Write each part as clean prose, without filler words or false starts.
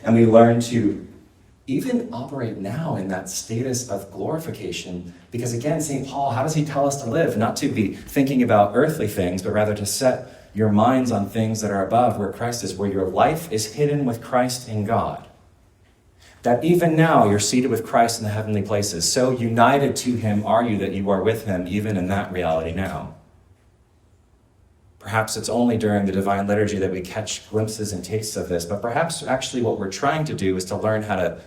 And we learn to even operate now in that status of glorification, because again, St. Paul, how does he tell us to live? Not to be thinking about earthly things, but rather to set your minds on things that are above, where Christ is, where your life is hidden with Christ in God. That even now you're seated with Christ in the heavenly places. So united to him are you that you are with him even in that reality now. Perhaps it's only during the Divine Liturgy that we catch glimpses and tastes of this, but perhaps actually what we're trying to do is to learn how to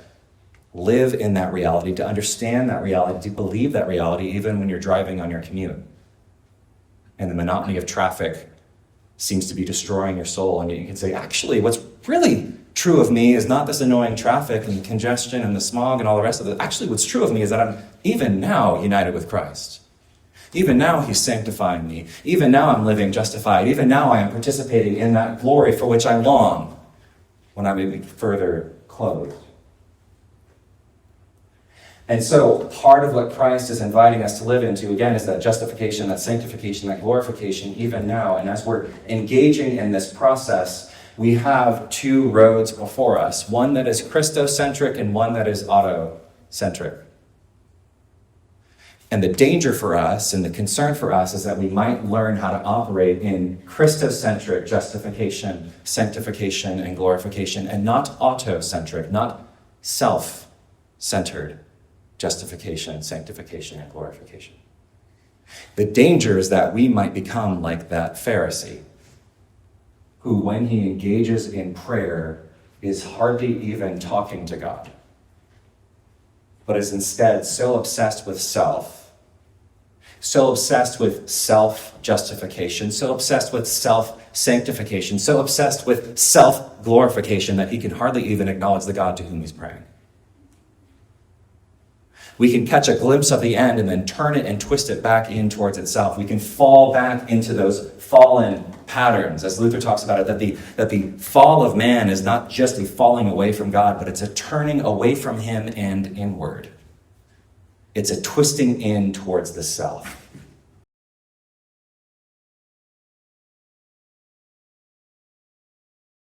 live in that reality, to understand that reality, to believe that reality even when you're driving on your commute. And the monotony of traffic seems to be destroying your soul, and you can say, actually, what's really true of me is not this annoying traffic and congestion and the smog and all the rest of it. Actually, what's true of me is that I'm even now united with Christ. Even now, he's sanctifying me. Even now, I'm living justified. Even now, I am participating in that glory for which I long when I may be further clothed. And so part of what Christ is inviting us to live into, again, is that justification, that sanctification, that glorification, even now. And as we're engaging in this process, we have two roads before us, one that is Christocentric and one that is autocentric. And the danger for us and the concern for us is that we might learn how to operate in Christocentric justification, sanctification, and glorification, and not autocentric, not self-centered justification, sanctification, and glorification. The danger is that we might become like that Pharisee who, when he engages in prayer, is hardly even talking to God, but is instead so obsessed with self, so obsessed with self-justification, so obsessed with self-sanctification, so obsessed with self-glorification that he can hardly even acknowledge the God to whom he's praying. We can catch a glimpse of the end and then turn it and twist it back in towards itself. We can fall back into those fallen patterns, as Luther talks about it, that the fall of man is not just a falling away from God, but it's a turning away from him and inward. It's a twisting in towards the self.